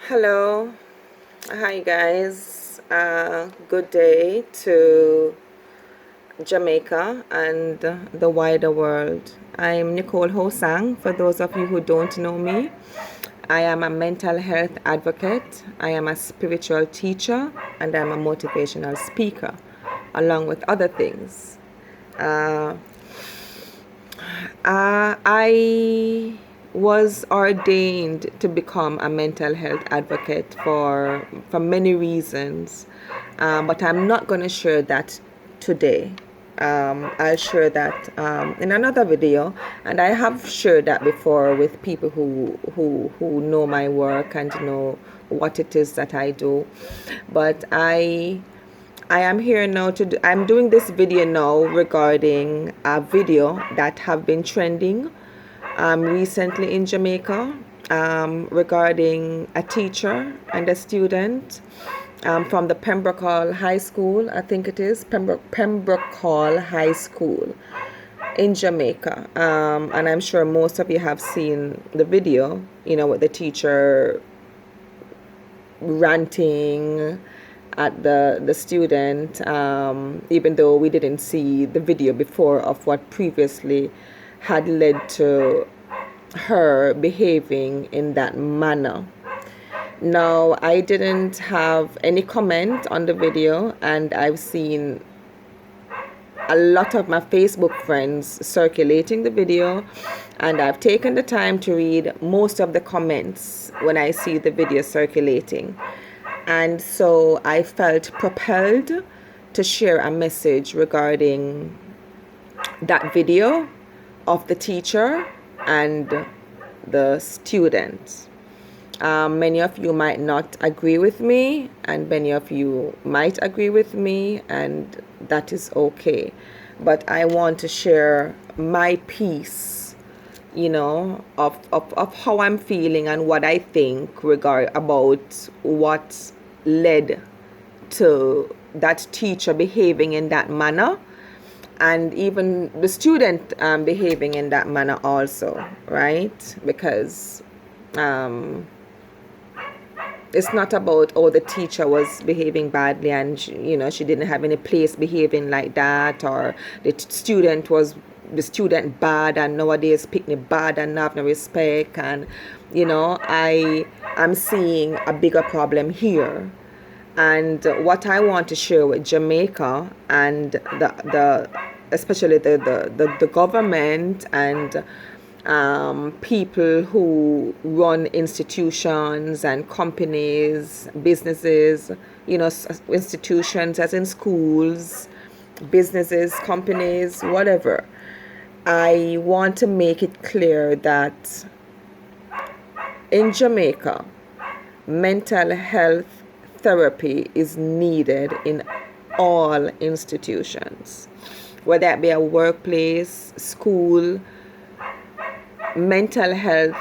Hello, hi guys. Good day to Jamaica and the wider world. I'm Nicole Hosang. For those of you who don't know me, I am a mental health advocate, I am a spiritual teacher, and I'm a motivational speaker, along with other things. Uh, I was ordained to become a mental health advocate for many reasons, but I'm not going to share that today. I'll share that in another video, and I have shared that before with people who know my work and know what it is that I do. But I am here now I'm doing this video now regarding a video that have been trending recently in Jamaica regarding a teacher and a student from the Pembroke High School, I think it is, Pembroke High School in Jamaica. And I'm sure most of you have seen the video, with the teacher ranting at the student, even though we didn't see the video before of what previously had led to her behaving in that manner. Now, I didn't have any comment on the video, and I've seen a lot of my Facebook friends circulating the video, and I've taken the time to read most of the comments when I see the video circulating. And so I felt propelled to share a message regarding that video of the teacher and the student. Many of you might not agree with me, and many of you might agree with me, and that is okay. But I want to share my piece, of how I'm feeling and what I think about what led to that teacher behaving in that manner, and even the student behaving in that manner also, right? Because it's not about, the teacher was behaving badly and she didn't have any place behaving like that, or the student bad and nowadays picnic bad and have no respect. And I am seeing a bigger problem here. And what I want to share with Jamaica and the especially the government and people who run institutions and companies, businesses, institutions as in schools, businesses, companies, whatever. I want to make it clear that in Jamaica, mental health therapy is needed in all institutions, whether it be a workplace, school. Mental health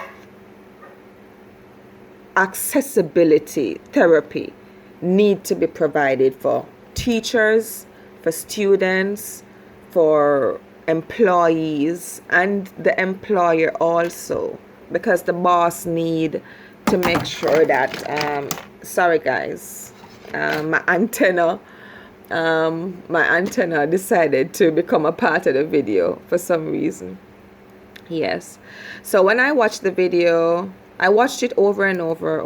accessibility therapy need to be provided for teachers, for students, for employees, and the employer also, because the boss need to make sure that sorry guys, my antenna decided to become a part of the video for some reason. Yes. So when I watched the video, I watched it over and over,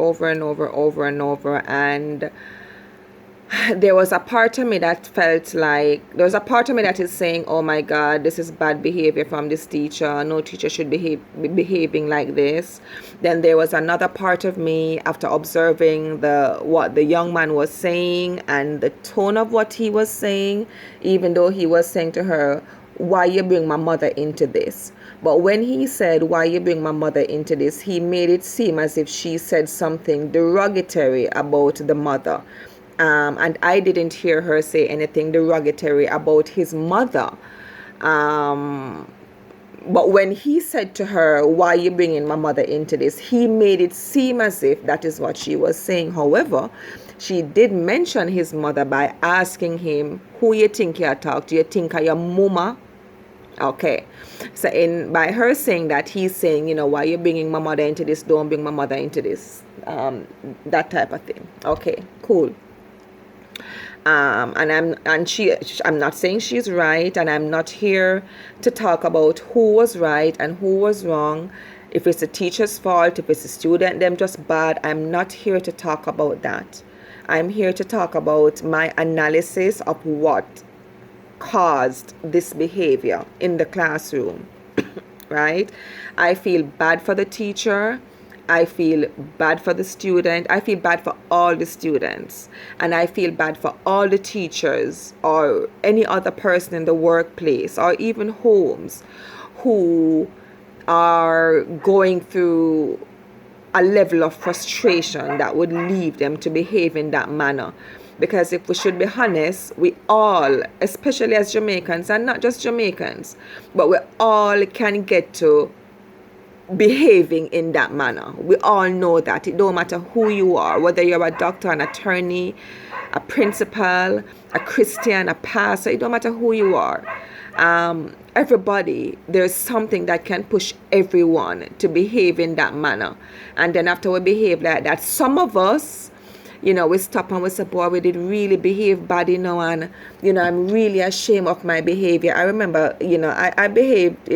and there was a part of me that felt like, there was a part of me that is saying, oh my God, this is bad behavior from this teacher. No teacher should be behaving like this. Then there was another part of me, after observing what the young man was saying and the tone of what he was saying, even though he was saying to her, why you bring my mother into this? But when he said, why you bring my mother into this, he made it seem as if she said something derogatory about the mother. And I didn't hear her say anything derogatory about his mother. But when he said to her, why are you bringing my mother into this, he made it seem as if that is what she was saying. However, she did mention his mother by asking him, who you think you talk to? You think of your mama? Okay. So in by her saying that, he's saying, why you bringing my mother into this? Don't bring my mother into this. That type of thing. Okay, cool. I'm not saying she's right, and I'm not here to talk about who was right and who was wrong. If it's the teacher's fault, if it's the student, them just bad, I'm not here to talk about that. I'm here to talk about my analysis of what caused this behavior in the classroom. Right? I feel bad for the teacher. I feel bad for the student. I feel bad for all the students. And I feel bad for all the teachers or any other person in the workplace or even homes who are going through a level of frustration that would lead them to behave in that manner. Because if we should be honest, we all, especially as Jamaicans, and not just Jamaicans, but we all can get to behaving in that manner. We all know that. It don't matter who you are, whether you're a doctor, an attorney, a principal, a Christian, a pastor, it don't matter who you are. Everybody, there's something that can push everyone to behave in that manner. And then after we behave like that, some of us, we stop and we say, boy, we did really behave bad, and, I'm really ashamed of my behavior. I remember, I behaved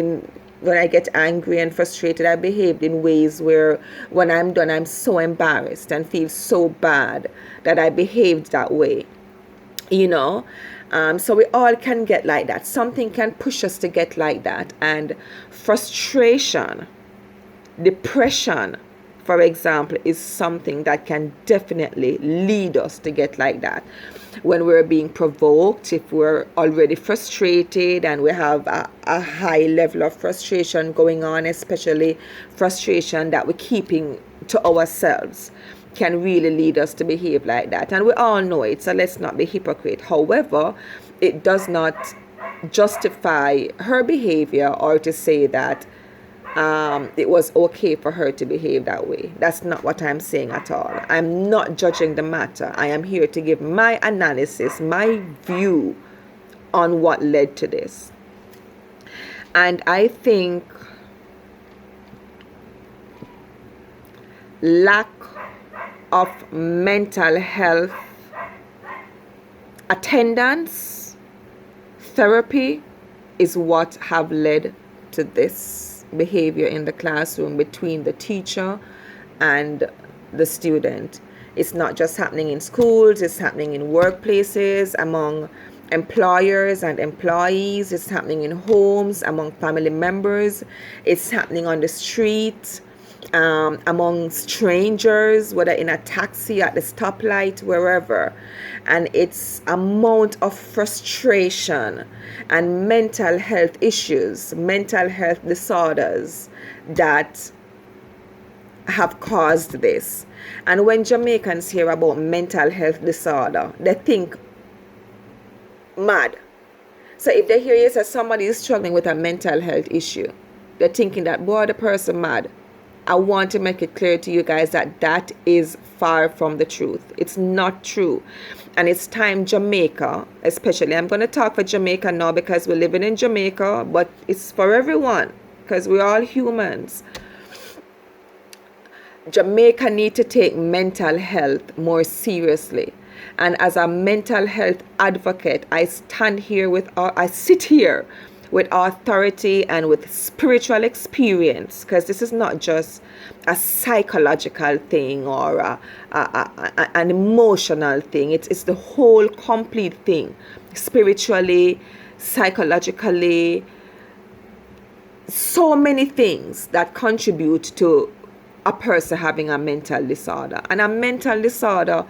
when I get angry and frustrated, I behaved in ways where when I'm done, I'm so embarrassed and feel so bad that I behaved that way, So we all can get like that. Something can push us to get like that. And frustration, depression, for example, is something that can definitely lead us to get like that. When we're being provoked, if we're already frustrated and we have a high level of frustration going on, especially frustration that we're keeping to ourselves, can really lead us to behave like that. And we all know it, so let's not be hypocrite. However, it does not justify her behavior or to say that it was okay for her to behave that way. That's not what I'm saying at all. I'm not judging the matter. I am here to give my analysis, my view on what led to this. And I think lack of mental health attendance, therapy is what have led to this behavior in the classroom between the teacher and the student. It's not just happening in schools, it's happening in workplaces, among employers and employees, it's happening in homes, among family members, it's happening on the street, among strangers, whether in a taxi, at the stoplight, wherever. And it's amount of frustration and mental health issues, mental health disorders that have caused this. And when Jamaicans hear about mental health disorder, they think mad. So if they hear you say somebody is struggling with a mental health issue, they're thinking that, boy, the person mad. I want to make it clear to you guys that that is far from the truth. It's not true. And it's time Jamaica, especially, I'm going to talk for Jamaica now because we're living in Jamaica, but it's for everyone because we're all humans. Jamaica need to take mental health more seriously. And as a mental health advocate, I sit here with authority and with spiritual experience, because this is not just a psychological thing or an emotional thing. It's the whole complete thing, spiritually, psychologically, so many things that contribute to a person having a mental disorder. And a mental disorder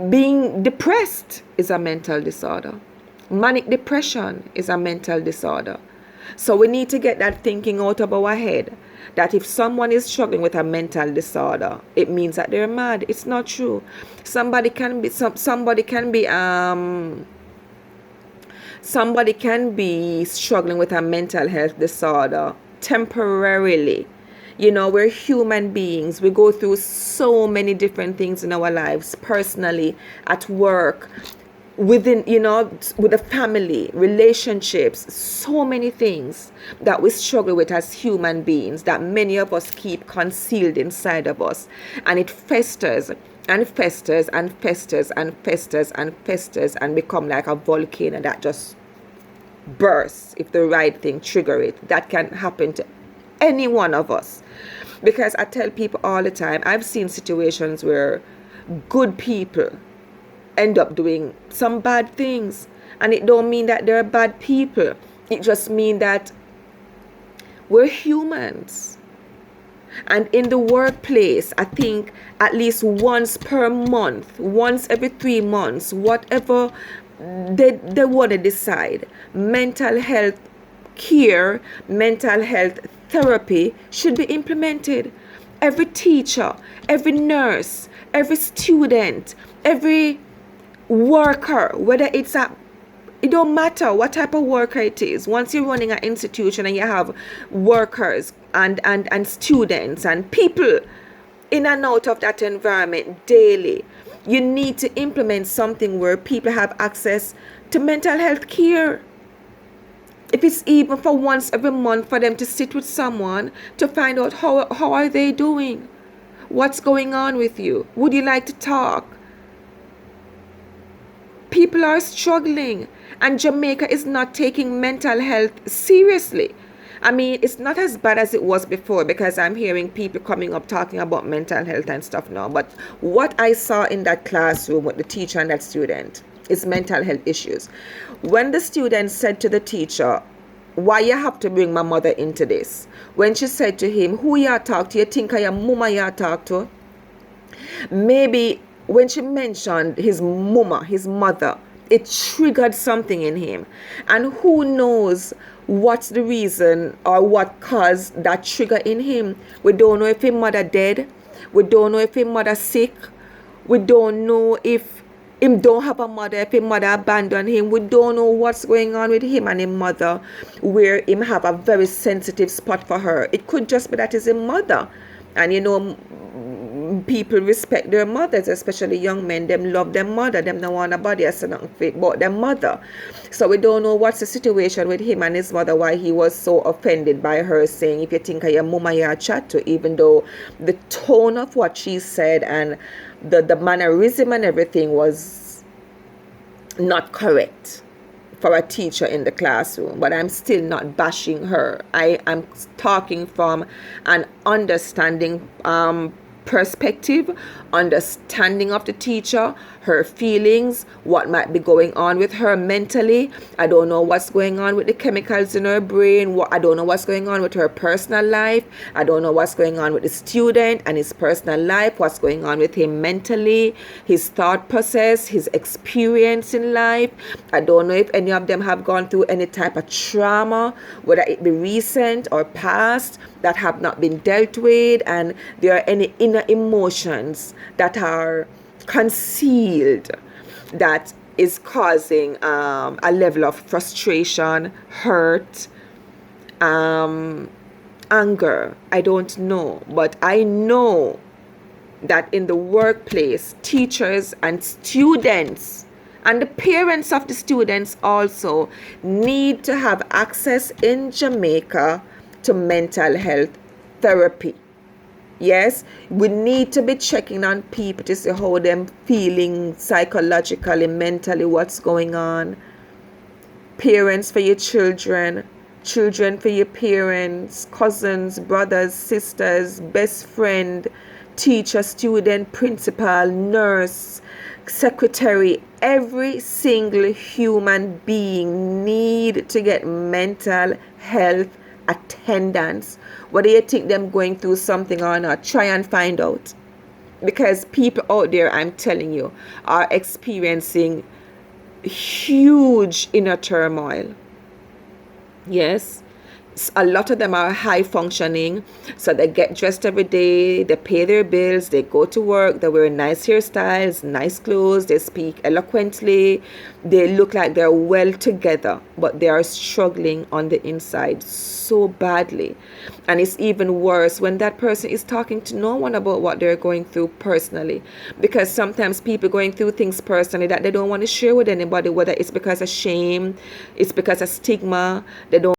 being depressed is a mental disorder. Manic depression is a mental disorder. So we need to get that thinking out of our head, that if someone is struggling with a mental disorder, it means that they're mad. It's not true. Somebody can be struggling with a mental health disorder temporarily. We're human beings. We go through so many different things in our lives, personally, at work, within, with the family, relationships, so many things that we struggle with as human beings that many of us keep concealed inside of us. And it festers and festers and festers and festers and festers and become like a volcano that just bursts if the right thing trigger it. That can happen to any one of us. Because I tell people all the time, I've seen situations where good people end up doing some bad things, and it don't mean that they're bad people. It just means that we're humans. And in the workplace, I think at least once per month, once every 3 months, whatever they want to decide, mental health care, mental health therapy should be implemented. Every teacher, every nurse, every student, every worker, whether it don't matter what type of worker it is. Once you're running an institution and you have workers and students and people in and out of that environment daily, you need to implement something where people have access to mental health care. If it's even for once every month for them to sit with someone to find out how are they doing, what's going on with you, would you like to talk? People are struggling, and Jamaica is not taking mental health seriously. I mean, it's not as bad as it was before, because I'm hearing people coming up talking about mental health and stuff now. But what I saw in that classroom with the teacher and that student is mental health issues. When the student said to the teacher, "Why you have to bring my mother into this?" When she said to him, "Who you talk to? You think I am mama you talk to?" Maybe when she mentioned his mama, his mother, it triggered something in him. And who knows what's the reason or what caused that trigger in him. We don't know if his mother dead. We don't know if his mother sick. We don't know if him don't have a mother, if his mother abandoned him. We don't know what's going on with him and his mother, where him have a very sensitive spot for her. It could just be that is his mother. And people respect their mothers, especially young men. Them love their mother. Them don't want nobody else nothing fit but their mother. So we don't know what's the situation with him and his mother, why he was so offended by her saying, "If you think I am mama, you chat to," even though the tone of what she said and the mannerism and everything was not correct for a teacher in the classroom. But I'm still not bashing her. I am talking from an understanding perspective, understanding of the teacher, her feelings, what might be going on with her mentally. I don't know what's going on with the chemicals in her brain. I don't know what's going on with her personal life. I don't know what's going on with the student and his personal life, what's going on with him mentally, his thought process, his experience in life. I don't know if any of them have gone through any type of trauma, whether it be recent or past, that have not been dealt with, and there are any inner emotions that are concealed that is causing a level of frustration, hurt, anger. I don't know, but I know that in the workplace, teachers and students and the parents of the students also need to have access in Jamaica to mental health therapy. Yes, we need to be checking on people to see how them feeling psychologically, mentally, what's going on. Parents for your children, children for your parents, cousins, brothers, sisters, best friend, teacher, student, principal, nurse, secretary. Every single human being need to get mental health attendance. Whether you think them going through something or not, try and find out. Because people out there, I'm telling you, are experiencing huge inner turmoil. Yes, A lot of them are high functioning, so they get dressed every day, they pay their bills, they go to work, they wear nice hairstyles, nice clothes, they speak eloquently, they look like they're well together, but they are struggling on the inside so badly. And it's even worse when that person is talking to no one about what they're going through personally, because sometimes people going through things personally that they don't want to share with anybody, whether it's because of shame, it's because of stigma, they don't